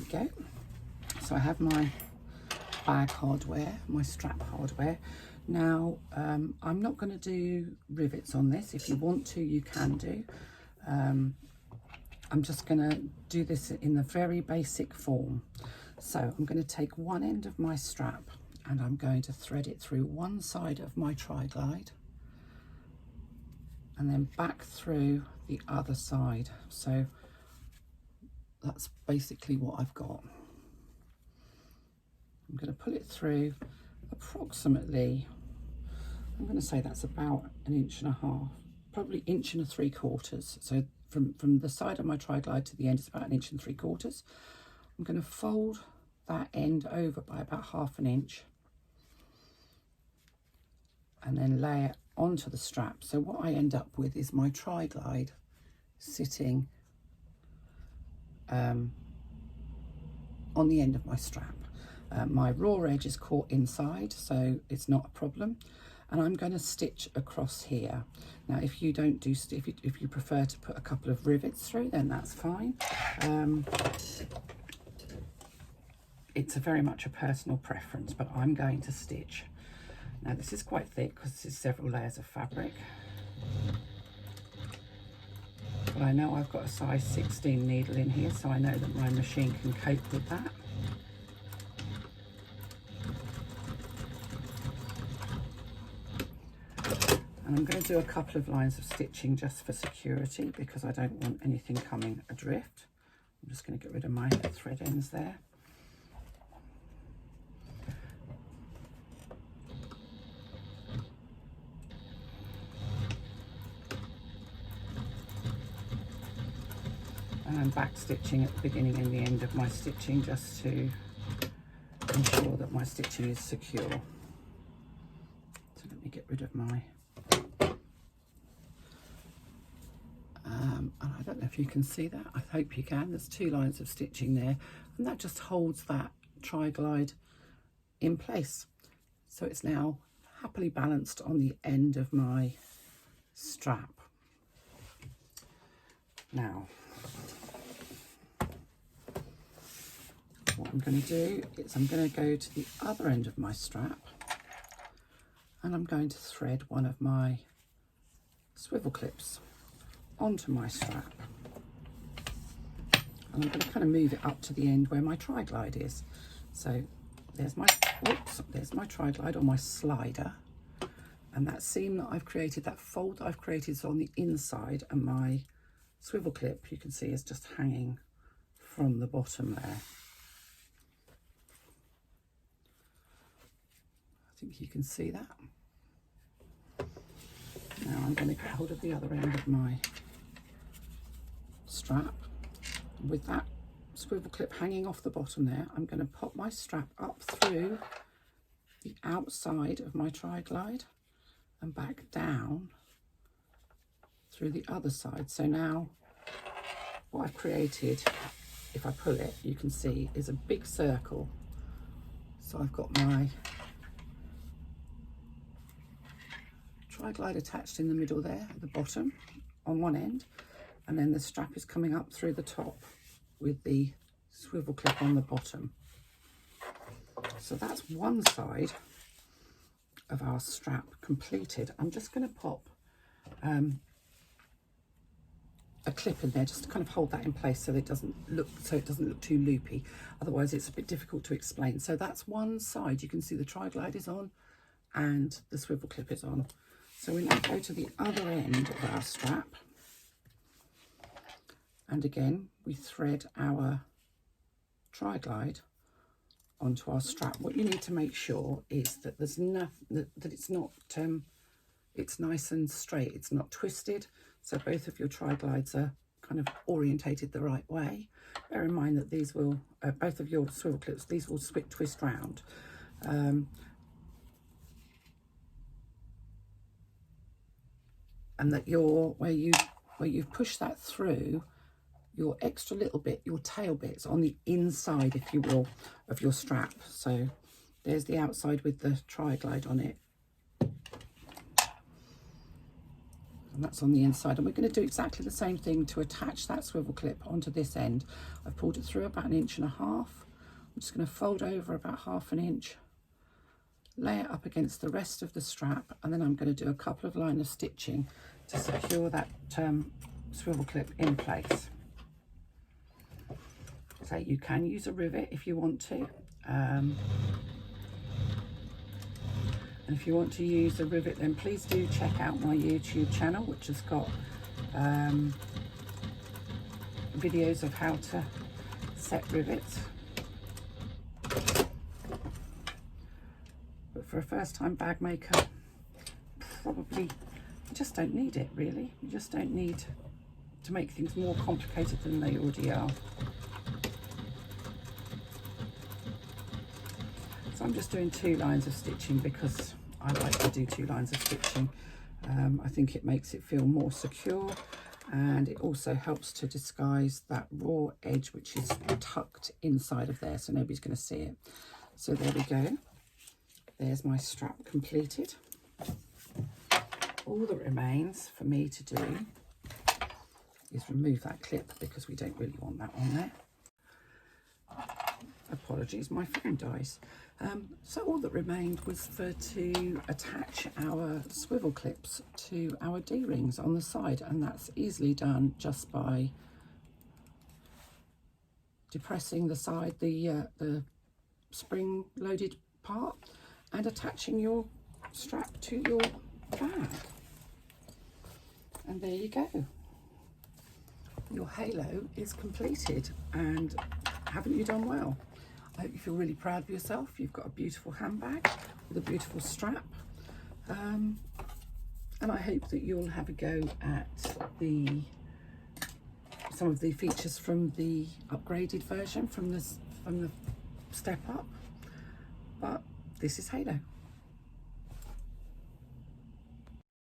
go. So I have my bag hardware, my strap hardware. Now I'm not going to do rivets on this. If you want to, you can do. I'm just going to do this in the very basic form. So I'm going to take one end of my strap and I'm going to thread it through one side of my tri-glide and then back through the other side. So that's basically what I've got. I'm going to pull it through approximately, I'm going to say that's about 1.5 inches, probably 1.75 inches. So from the side of my tri-glide to the end is about 1.75 inches. I'm going to fold that end over by about 1/2 inch and then lay it onto the strap. So what I end up with is my tri-glide sitting on the end of my strap. My raw edge is caught inside, so it's not a problem. And I'm going to stitch across here. Now, if you don't do, if you prefer to put a couple of rivets through, then that's fine. It's very much a personal preference, but I'm going to stitch. Now, this is quite thick because this is several layers of fabric. But I know I've got a size 16 needle in here, so I know that my machine can cope with that. And I'm going to do a couple of lines of stitching just for security because I don't want anything coming adrift. I'm just going to get rid of my thread ends there. And I'm back stitching at the beginning and the end of my stitching just to ensure that my stitching is secure. So let me get rid of my and I don't know if you can see that. I hope you can. There's 2 lines of stitching there, and that just holds that tri-glide in place. So it's now happily balanced on the end of my strap. Now, what I'm going to do is I'm going to go to the other end of my strap and I'm going to thread one of my swivel clips onto my strap, and I'm going to kind of move it up to the end where my tri-glide is. So there's my tri-glide or my slider, and that seam that I've created, that fold that I've created is on the inside, and my swivel clip, you can see, is just hanging from the bottom there. I think you can see that. Now I'm going to get hold of the other end of my strap. With that swivel clip hanging off the bottom there, I'm going to pop my strap up through the outside of my tri-glide and back down through the other side. So now what I've created, if I pull it, you can see is a big circle. So I've got my tri-glide attached in the middle there at the bottom on one end, and then the strap is coming up through the top with the swivel clip on the bottom. So that's one side of our strap completed. I'm just going to pop a clip in there just to kind of hold that in place so it doesn't look too loopy. Otherwise it's a bit difficult to explain. So that's one side. You can see the tri-glide is on and the swivel clip is on. So we now go to the other end of our strap, and again we thread our tri-glide onto our strap. What you need to make sure is that there's nothing, that it's not it's nice and straight, it's not twisted, so both of your tri-glides are kind of orientated the right way. Bear in mind that these will both of your swivel clips, these will twist round. And that where you've pushed that through, your extra little bit, your tail bit's on the inside, if you will, of your strap. So there's the outside with the tri-glide on it. and that's on the inside. And we're going to do exactly the same thing to attach that swivel clip onto this end. I've pulled it through about 1.5 inches. I'm just going to fold over about 1/2 inch, lay it up against the rest of the strap, and then I'm going to do a couple of lines of stitching to secure that swivel clip in place. So you can use a rivet if you want to, and if you want to use a rivet, then please do check out my YouTube channel, which has got videos of how to set rivets. But for a first-time bag maker, probably you just don't need it, really. You just don't need to make things more complicated than they already are. So I'm just doing 2 lines of stitching because I like to do 2 lines of stitching. I think it makes it feel more secure, and it also helps to disguise that raw edge which is tucked inside of there, so nobody's going to see it. So there we go. There's my strap completed. All that remains for me to do is remove that clip because we don't really want that on there. Apologies, my phone dies. So all that remained was to attach our swivel clips to our D-rings on the side, and that's easily done just by depressing the side, the spring-loaded part, and attaching your strap to your bag. And there you go. Your halo is completed, and haven't you done well? I hope you feel really proud of yourself. You've got a beautiful handbag with a beautiful strap, and I hope that you'll have a go at some of the features from the upgraded version, from the step up. But this is Halo.